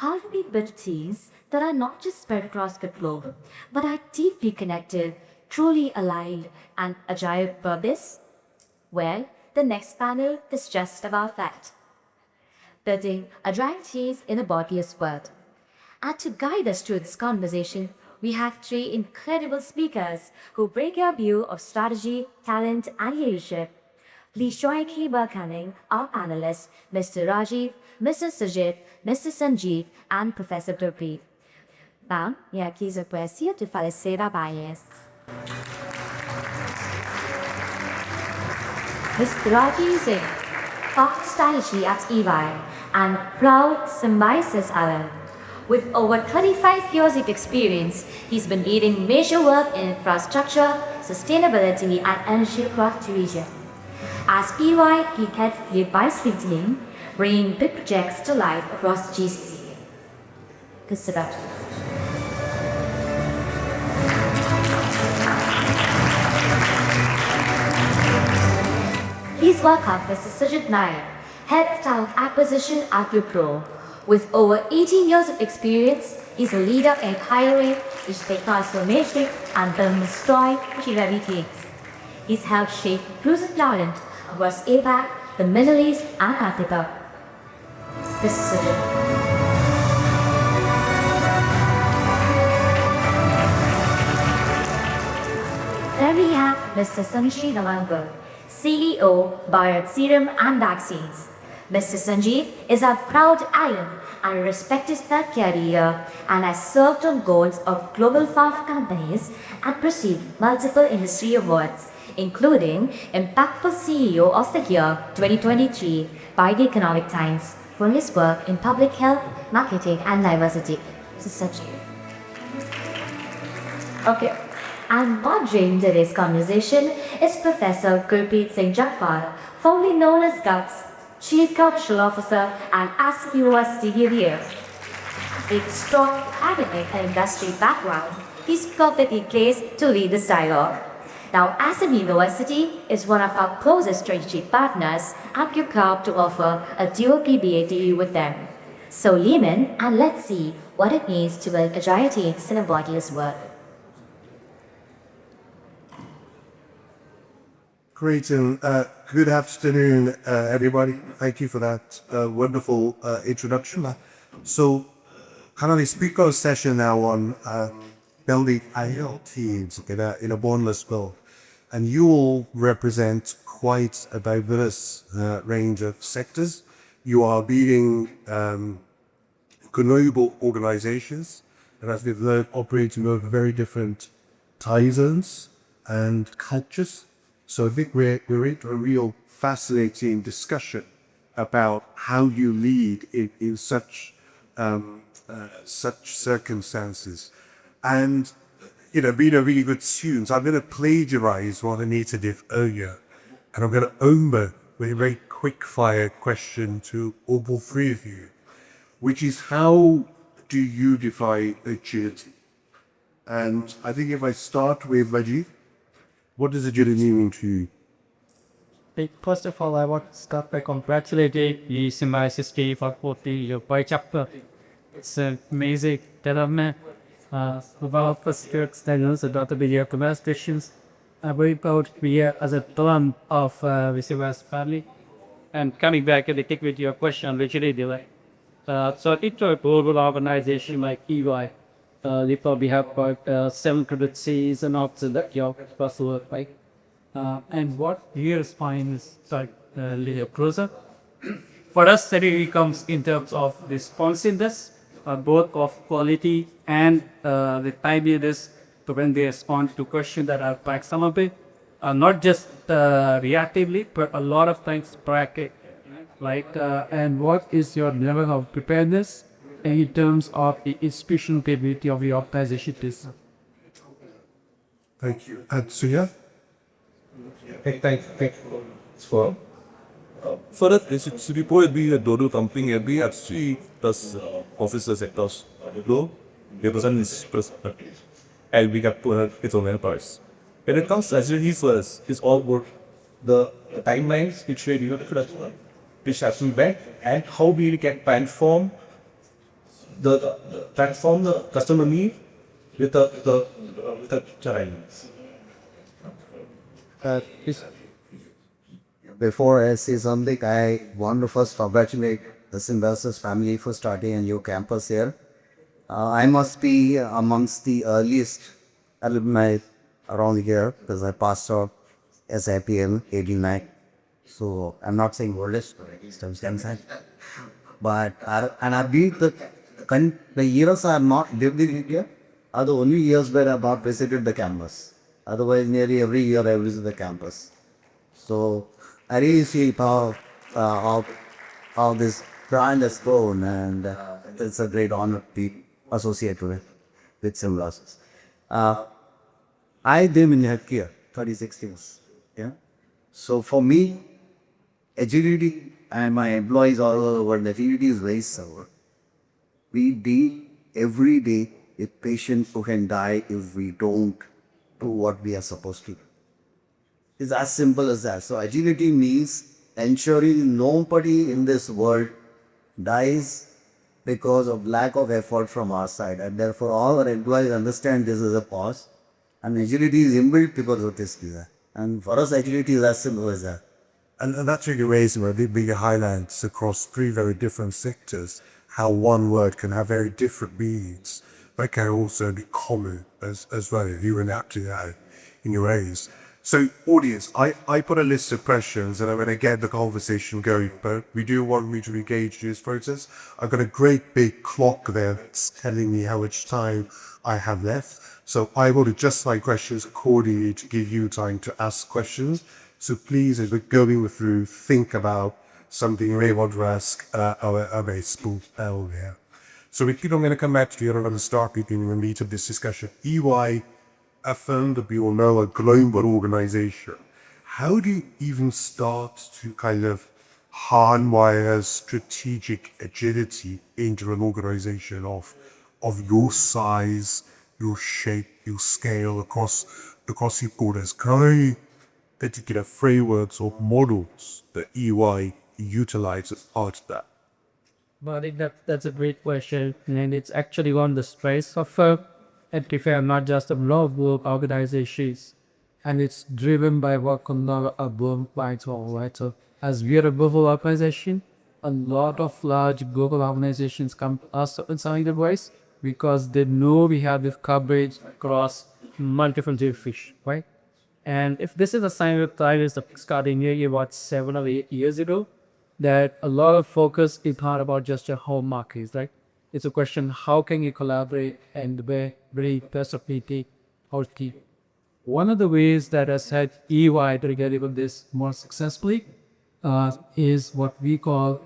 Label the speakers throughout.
Speaker 1: how do we build teams that are not just spread across the globe, but are deeply connected, truly aligned, and agile with purpose? Well, the next panel is just about that. Building agile teams in a Borderless World. And to guide us through this conversation, we have three incredible speakers who bring a view of strategy, talent, and leadership. Please join me welcoming our panelists, Mr. Rajeev, Mr. Sujeth, Mr. Sanjiv, and Professor Gurpreet. Ma'am, mi ha chiesto poesia di fare sera bias. Mr. Rajeev Singh, top strategy at EY and proud Symbiosis alum. With over 25 years of experience, he's been leading major work in infrastructure, sustainability, and energy across the region. As EY, he heads the advisory team, bringing big projects to life across the GCC. Good start. Please welcome Mr. Sujeth Nair, Head of Talent Acquisition at Wipro. With over 18 years of experience, he's a leader in hiring, digital transformation, and building strong, ready teams. He's helped shape inclusive talent across APAC, the Middle East, and Africa. Mr. Sujeth. Then we have Mr. Sanjiv Navangul, CEO, Bharat Serum Vaccines. Mr. Sanjiv is a proud alum and a respected healthcare leader and has served on boards of global pharma companies and received multiple industry awards, including Impactful CEO of the Year 2023 by the Economic Times for his work in public health, marketing, and diversity. Mr. Sanjiv. Okay. And moderating today's conversation is Professor Gurpreet Singh Jagpal, formerly known as GUTS, Chief Cultural Officer and Aston University Reviewer. With strong academic and industry background, he's perfectly placed to lead this dialogue. Now, Aston University is one of our closest strategic partners, and we're proud to offer a dual PBA degree with them. So lean in and let's see what it means to build agile teams in a Borderless World.
Speaker 2: Great, and good afternoon, everybody. Thank you for that wonderful introduction. So, kind of a speaker session now on building agile teams in a borderless world. And you all represent quite a diverse range of sectors. You are leading global organizations, and as we've learned, operating over very different time zones and cultures. So I think we're into a real fascinating discussion about how you lead in such circumstances. And, being a really good student, I'm going to plagiarize what Anita did earlier. And I'm going to open with a very quick fire question to all three of you, which is, how do you define agility? And I think if I start with Rajeev, what does agility mean to you?
Speaker 3: First of all, I want to start by congratulating the Symbiosis team for the by chapter. It's an amazing development. One of the first standards about the video conversations. I'm very proud to be here as a plan of the Symbiosis family. And coming back and take with your question, agility. So it's a global organization like EY. They probably have about 700 cities and offices that you across the world, right? And what here is fine is like a little closer. For us, that really comes in terms of responsiveness, both of quality and the timeliness to when they respond to questions that are back some of it, not just reactively, but a lot of times proactive. And what is your level of preparedness in terms of the institutional capability of the organization?
Speaker 2: Thank you. And Suya?
Speaker 4: Thank you for that. This report being a total company, and we have 3 plus officers across the globe. Represent this perspective, and we have to have its own enterprise. When it comes to agility first, it's all about the timelines which we have to which has to be met, and how we can transform the platform the customer need with the challenge.
Speaker 5: Before I say something, I want to first congratulate the Symbiosis family for starting a new campus here. I must be amongst the earliest alumni around here because I passed out SIPM 89. So I'm not saying oldest, but at least I'm 10. But I've been the years I have not lived in India are the only years where I've not visited the campus. Otherwise, nearly every year I visit the campus. So I really see how this brand has grown, and it's a great honor to be associated with Symbiosis. I've been in healthcare 36 years. Yeah. So for me, agility and my employees all over the agility is very sour. We deal every day with patients who can die if we don't do what we are supposed to do. It's as simple as that. So agility means ensuring nobody in this world dies because of lack of effort from our side. And therefore all our employees understand this is a cause. And agility is inbuilt because of this reason. And for us, agility is as simple as that.
Speaker 2: And that's really amazing, where the big highlights across three very different sectors, how one word can have very different meanings, but can also be common as well, if you enact it out in your ways. So audience, I put a list of questions and I'm going to get the conversation going, but we do want me to engage in this process. I've got a great big clock there that's telling me how much time I have left. So I will adjust my questions accordingly to give you time to ask questions. So please, as we're going through, think about something you may want to ask our baseball here. So with I'm going to come back to you and I'm going to start beginning the meat of this discussion. EY, a firm that we all know, a global organization. How do you even start to kind of hardwire strategic agility into an organization of your size, your shape, your scale across your borders? Can I particular frameworks or models that EY utilize as part of that?
Speaker 3: Well, I think that's a great question, and it's actually one of the strengths of Entify, not just a global organizations, and it's driven by what a global clients all right. So as we are a global organization, a lot of large global organizations come to us in some ways because they know we have this coverage across multiple fish, right? And if this is a sign of time is starting nearly about 7 or 8 years ago, that a lot of focus is not about just your home markets, right? It's a question, how can you collaborate and where very possibility how to keep. One of the ways that has had EY to get even this more successfully is what we call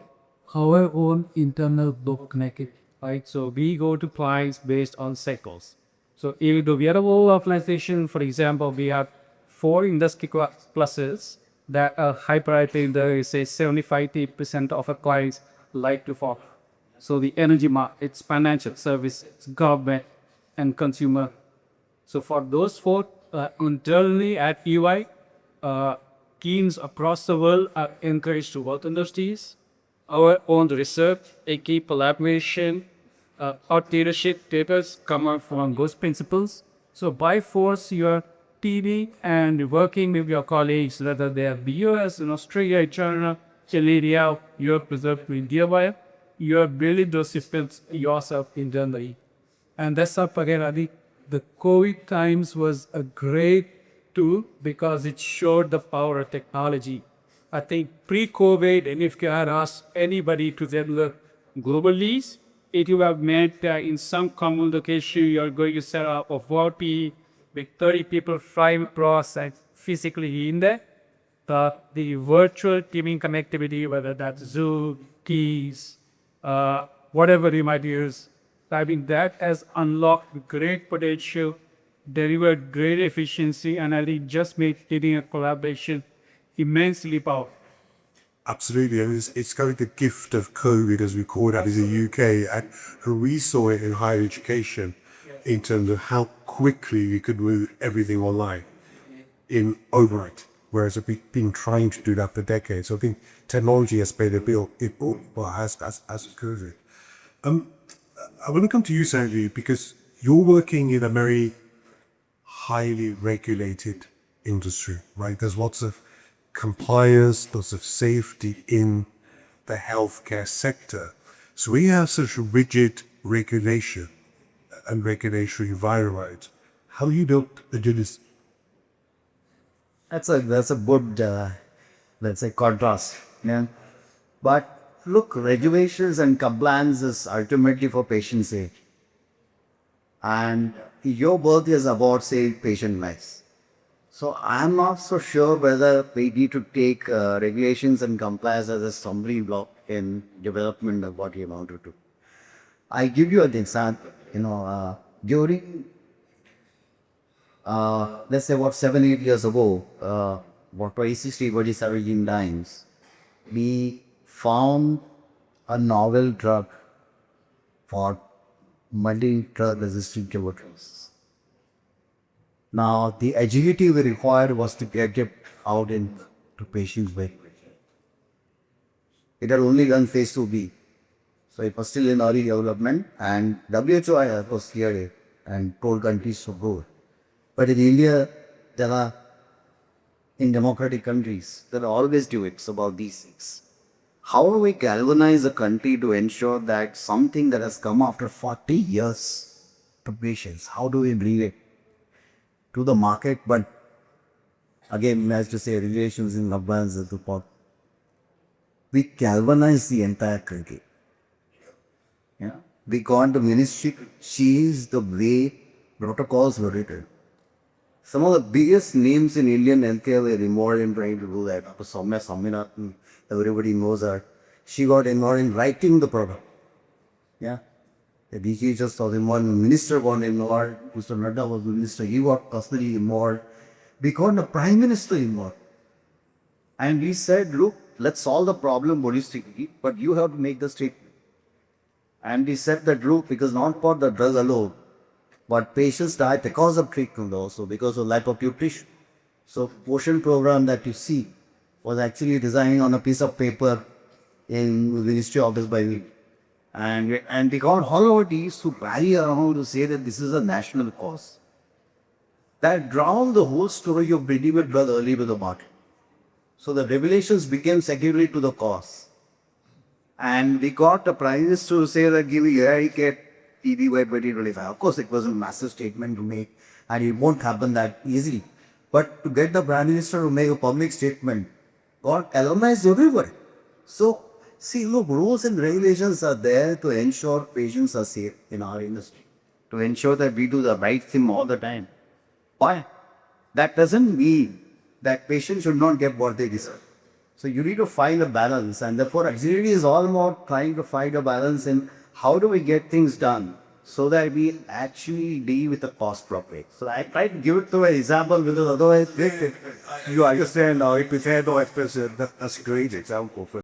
Speaker 3: our own internal book connected, right? So we go to clients based on cycles. So even though we are a whole organization, for example, we have 4 industry clusters that are high priority. There is say 75% of our clients like to follow. So the energy market, it's financial services, government, and consumer. So for those 4, internally at EY, teams across the world are encouraged to work on those teams. Our own research, a key collaboration, our leadership papers come from those principles. So by force, you're TV and working with your colleagues, whether they are the US, in Australia, China, Canada, Europe, preserved to India, you're building those systems yourself internally. And that's up again, I think the COVID times was a great tool because it showed the power of technology. I think pre-COVID, and if you had asked anybody to develop global leads, it would have meant that in some common location, you're going to set up a VOP with 30 people flying across and physically in there. The virtual teaming connectivity, whether that's Zoom, Teams, whatever you might use, I think that has unlocked great potential, delivered great efficiency, and I think just made teaming and collaboration immensely powerful.
Speaker 2: Absolutely, and it's kind of the gift of COVID, as we call it in the UK, and we saw it in higher education in terms of how quickly you could move everything online in overnight, whereas we've been trying to do that for decades. So I think technology has played a big role, has COVID. I want to come to you, Sanjiv, because you're working in a very highly regulated industry, right? There's lots of compliance, lots of safety in the healthcare sector. So we have such a rigid regulation and regulatory environment. How do you build agility?
Speaker 5: That's a good, let's say, contrast. Yeah. But look, regulations and compliance is ultimately for patient safety. And your work is about, say, patient lives. So I'm not so sure whether we need to take regulations and compliance as a stumbling block in development of what you want to do. I give you an example. During let's say about 7-8 years ago, about 2016, 2017 times, we found a novel drug for multi-drug resistant tuberculosis. Now, the agility we required was to get it out into patients very quickly. It had only done phase 2B. So it was still in early development, and WHO was here and told countries to go. But in India, in democratic countries, there are always debates about these things. How do we galvanize a country to ensure that something that has come after 40 years to patients, how do we bring it to the market? But again, as to say, regulations in compliance is the part. We galvanize the entire country. Yeah. We got the ministry to change the way protocols were written. Some of the biggest names in Indian healthcare were involved in trying to do that. Soumya Swaminathan, everybody knows her. She got involved in writing the protocol. Yeah. The DG just was involved, the minister got involved, Mr. Nadda was the minister, he got personally involved. We got the prime minister involved. And we said, look, let's solve the problem holistically, but you have to make the statement. And we said that, look, because not for the drug alone, but patients die because of treatment also, because of lack of nutrition. So portion program that you see was actually designed on a piece of paper in the ministry office by me. And we got all over these to rally around to say that this is a national cause. That drowned the whole story of bringing it well early to the market. So the regulations became secondary to the cause. And we got the Prime Minister to say that giving eradicate TB by 2025. Of course, it was a massive statement to make, and it won't happen that easily. But to get the Prime Minister to make a public statement got galvanized everywhere. So, see, look, rules and regulations are there to ensure patients are safe in our industry, to ensure that we do the right thing all the time. Why? That doesn't mean that patients should not get what they deserve. So you need to find a balance, and therefore agility is all about trying to find a balance in how do we get things done so that we actually deal with the cost properly. So I try to give it to an example because otherwise you understand now it with head or express that's a great example for